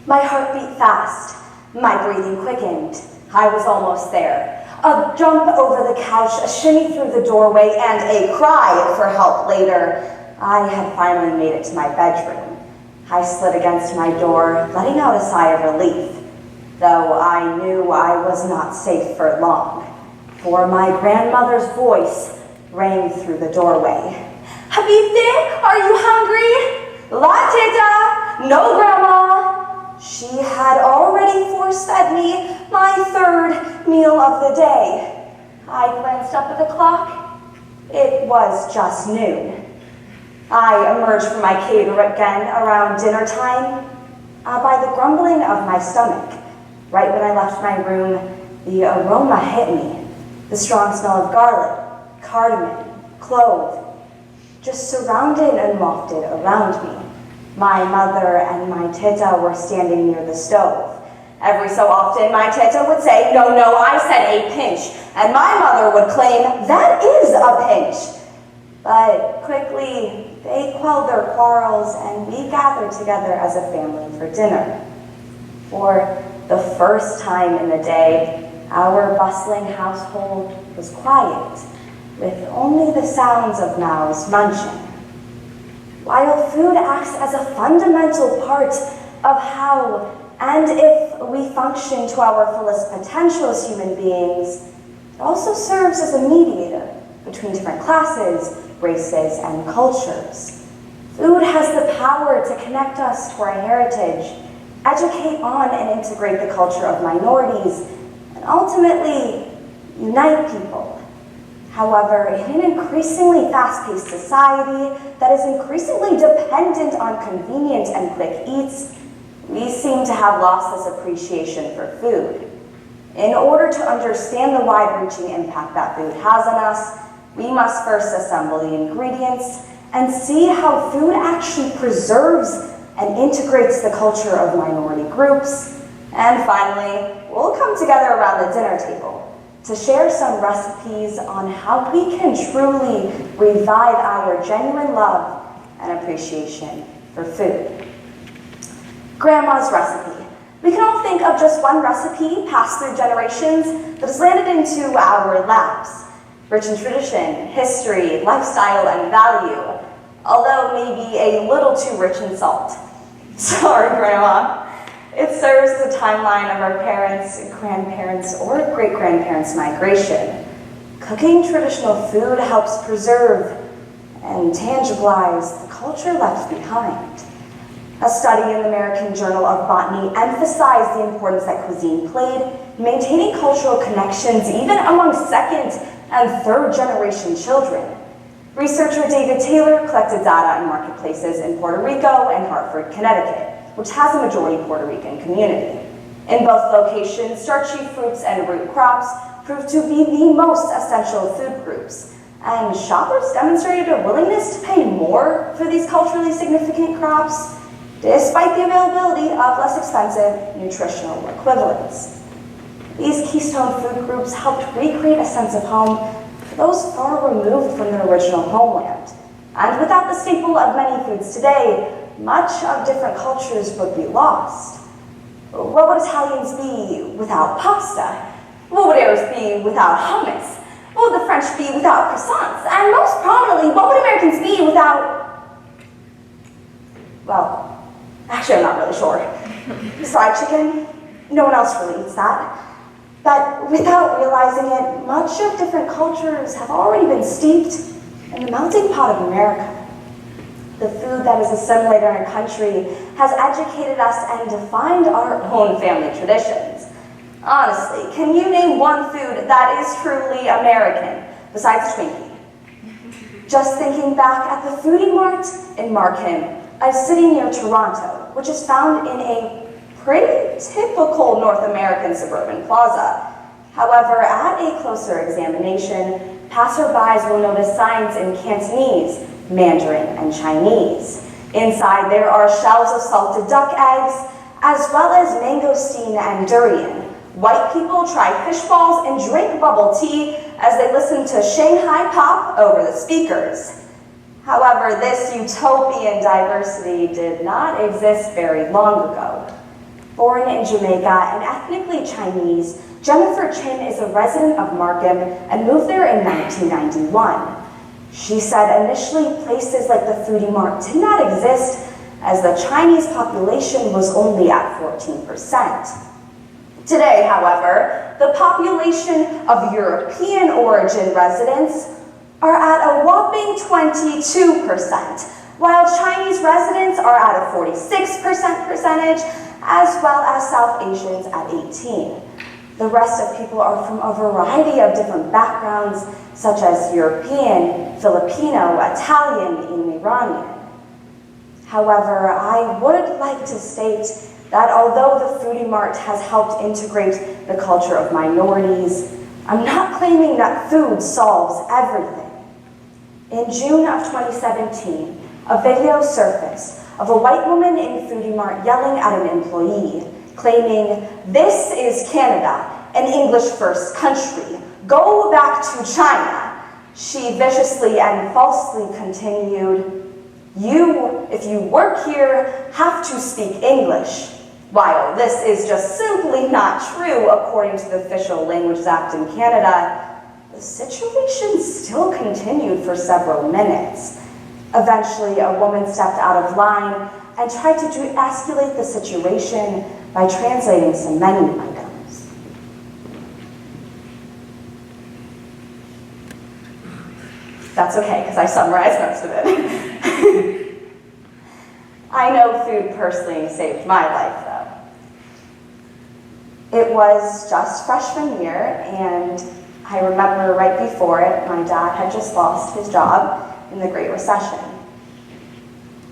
My heart beat fast. My breathing quickened. I was almost there. A jump over the couch, a shimmy through the doorway, and a cry for help later. I had finally made it to my bedroom. I slid against my door, letting out a sigh of relief, though I knew I was not safe for long, for my grandmother's voice rang through the doorway. "Habibti, are you hungry?" "La teta, no grandma." She had already force-fed me my third meal of the day. I glanced up at the clock. It was just noon. I emerged from my cave again around dinner time by the grumbling of my stomach. Right when I left my room, the aroma hit me. The strong smell of garlic, cardamom, clove, just surrounded and wafted around me. My mother and my teta were standing near the stove. Every so often, my teta would say, "No, no, I said a pinch," and my mother would claim, "That is a pinch." But quickly, they quelled their quarrels, and we gathered together as a family for dinner. For the first time in the day, our bustling household was quiet, with only the sounds of mouths munching. While food acts as a fundamental part of how and if we function to our fullest potential as human beings, it also serves as a mediator between different classes, races, and cultures. Food has the power to connect us to our heritage, educate on and integrate the culture of minorities, and ultimately unite people. However, in an increasingly fast-paced society that is increasingly dependent on convenient and quick eats, we seem to have lost this appreciation for food. In order to understand the wide-reaching impact that food has on us, we must first assemble the ingredients and see how food actually preserves and integrates the culture of minority groups. And finally, we'll come together around the dinner table to share some recipes on how we can truly revive our genuine love and appreciation for food. Grandma's recipe. We can all think of just one recipe passed through generations that has landed into our laps. Rich in tradition, history, lifestyle, and value, although maybe a little too rich in salt. Sorry, Grandma. It serves as a timeline of our parents, grandparents, or great-grandparents' migration. Cooking traditional food helps preserve and tangibilize the culture left behind. A study in the American Journal of Botany emphasized the importance that cuisine played in maintaining cultural connections even among second and third generation children. Researcher David Taylor collected data in marketplaces in Puerto Rico and Hartford, Connecticut, which has a majority Puerto Rican community. In both locations, starchy fruits and root crops proved to be the most essential food groups, and shoppers demonstrated a willingness to pay more for these culturally significant crops, despite the availability of less expensive nutritional equivalents. These keystone food groups helped recreate a sense of home for those far removed from their original homeland. And without the staple of many foods today, much of different cultures would be lost. What would Italians be without pasta? What would Arabs be without hummus? What would the French be without croissants? And most prominently, what would Americans be without, well, actually I'm not really sure. Fried chicken? No one else really eats that. But without realizing it, much of different cultures have already been steeped in the melting pot of America. The food that is assimilated in our country has educated us and defined our own family traditions. Honestly, can you name one food that is truly American besides Twinkie? Just thinking back at the Foodie Mart in Markham, a city near Toronto, which is found in a pretty typical North American suburban plaza. However, at a closer examination, passerbys will notice signs in Cantonese, Mandarin, and Chinese. Inside, there are shelves of salted duck eggs, as well as mangosteen and durian. White people try fish balls and drink bubble tea as they listen to Shanghai pop over the speakers. However, this utopian diversity did not exist very long ago. Born in Jamaica and ethnically Chinese, Jennifer Chin is a resident of Markham and moved there in 1991. She said initially places like the Foodie Mart did not exist as the Chinese population was only at 14%. Today, however, the population of European origin residents are at a whopping 22%, while Chinese residents are at a 46% percentage, as well as South Asians at 18%. The rest of people are from a variety of different backgrounds, such as European, Filipino, Italian, and Iranian. However, I would like to state that although the Foodie Mart has helped integrate the culture of minorities, I'm not claiming that food solves everything. In June of 2017, a video surfaced of a white woman in Foodie Mart yelling at an employee, claiming, "This is Canada, an English-first country. Go back to China." She viciously and falsely continued, "You, if you work here, have to speak English." While this is just simply not true according to the Official Languages Act in Canada, the situation still continued for several minutes. Eventually, a woman stepped out of line and tried to de-escalate the situation by translating some menu items. That's okay, because I summarized most of it. I know food personally saved my life, though. It was just freshman year, and I remember right before it, my dad had just lost his job in the Great Recession.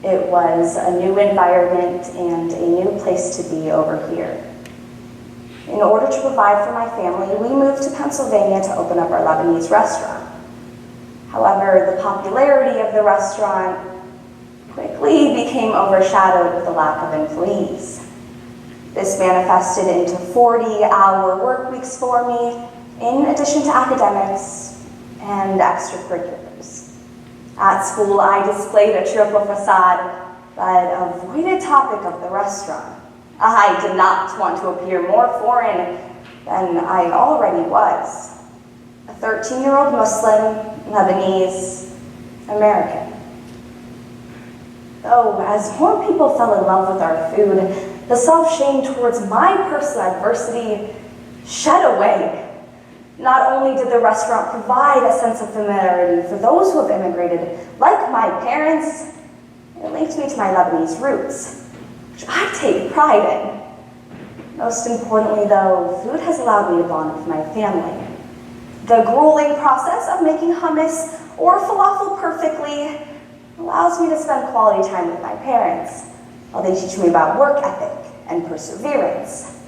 It was a new environment and a new place to be over here. In order to provide for my family, we moved to Pennsylvania to open up our Lebanese restaurant. However, the popularity of the restaurant quickly became overshadowed with the lack of employees. This manifested into 40-hour work weeks for me, in addition to academics and extracurriculars. At school, I displayed a cheerful facade, but avoided topic of the restaurant. I did not want to appear more foreign than I already was. A 13-year-old Muslim, Lebanese, American. Though, as more people fell in love with our food, the self-shame towards my personal adversity shed away. Not only did the restaurant provide a sense of familiarity for those who have immigrated, like my parents, it linked me to my Lebanese roots, which I take pride in. Most importantly, though, food has allowed me to bond with my family. The grueling process of making hummus or falafel perfectly allows me to spend quality time with my parents, while they teach me about work ethic and perseverance.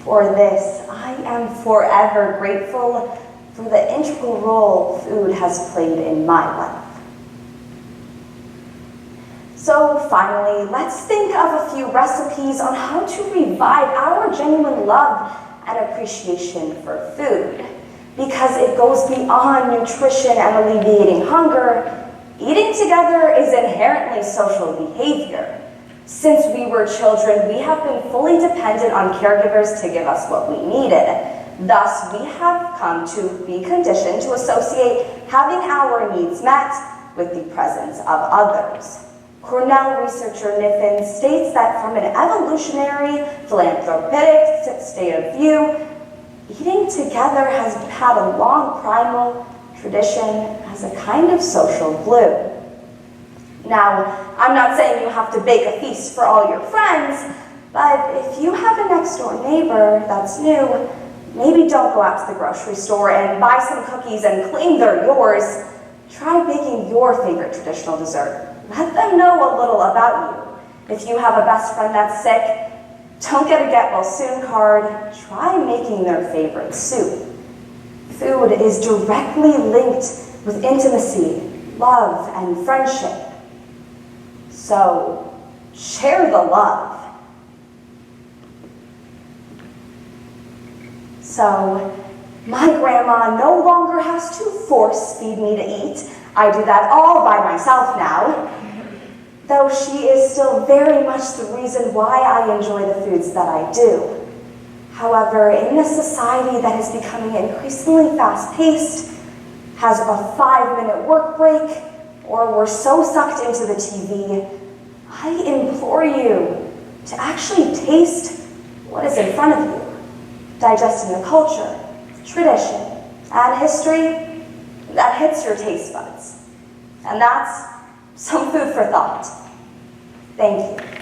For this, I am forever grateful for the integral role food has played in my life. So finally, let's think of a few recipes on how to revive our genuine love and appreciation for food. Because it goes beyond nutrition and alleviating hunger, eating together is inherently social behavior. Since we were children, we have been fully dependent on caregivers to give us what we needed. Thus, we have come to be conditioned to associate having our needs met with the presence of others. Cornell researcher Niffen states that from an evolutionary, philanthropic state of view, eating together has had a long primal tradition as a kind of social glue. Now, I'm not saying you have to bake a feast for all your friends, but if you have a next-door neighbor that's new, maybe don't go out to the grocery store and buy some cookies and claim they're yours. Try baking your favorite traditional dessert. Let them know a little about you. If you have a best friend that's sick, don't get a get-well-soon card. Try making their favorite soup. Food is directly linked with intimacy, love, and friendship. So, share the love. So, my grandma no longer has to force feed me to eat. I do that all by myself now. though she is still very much the reason why I enjoy the foods that I do. However, in a society that is becoming increasingly fast-paced, has a 5-minute work break, or we're so sucked into the TV, I implore you to actually taste what is in front of you, digesting the culture, tradition, and history that hits your taste buds. And that's some food for thought. Thank you.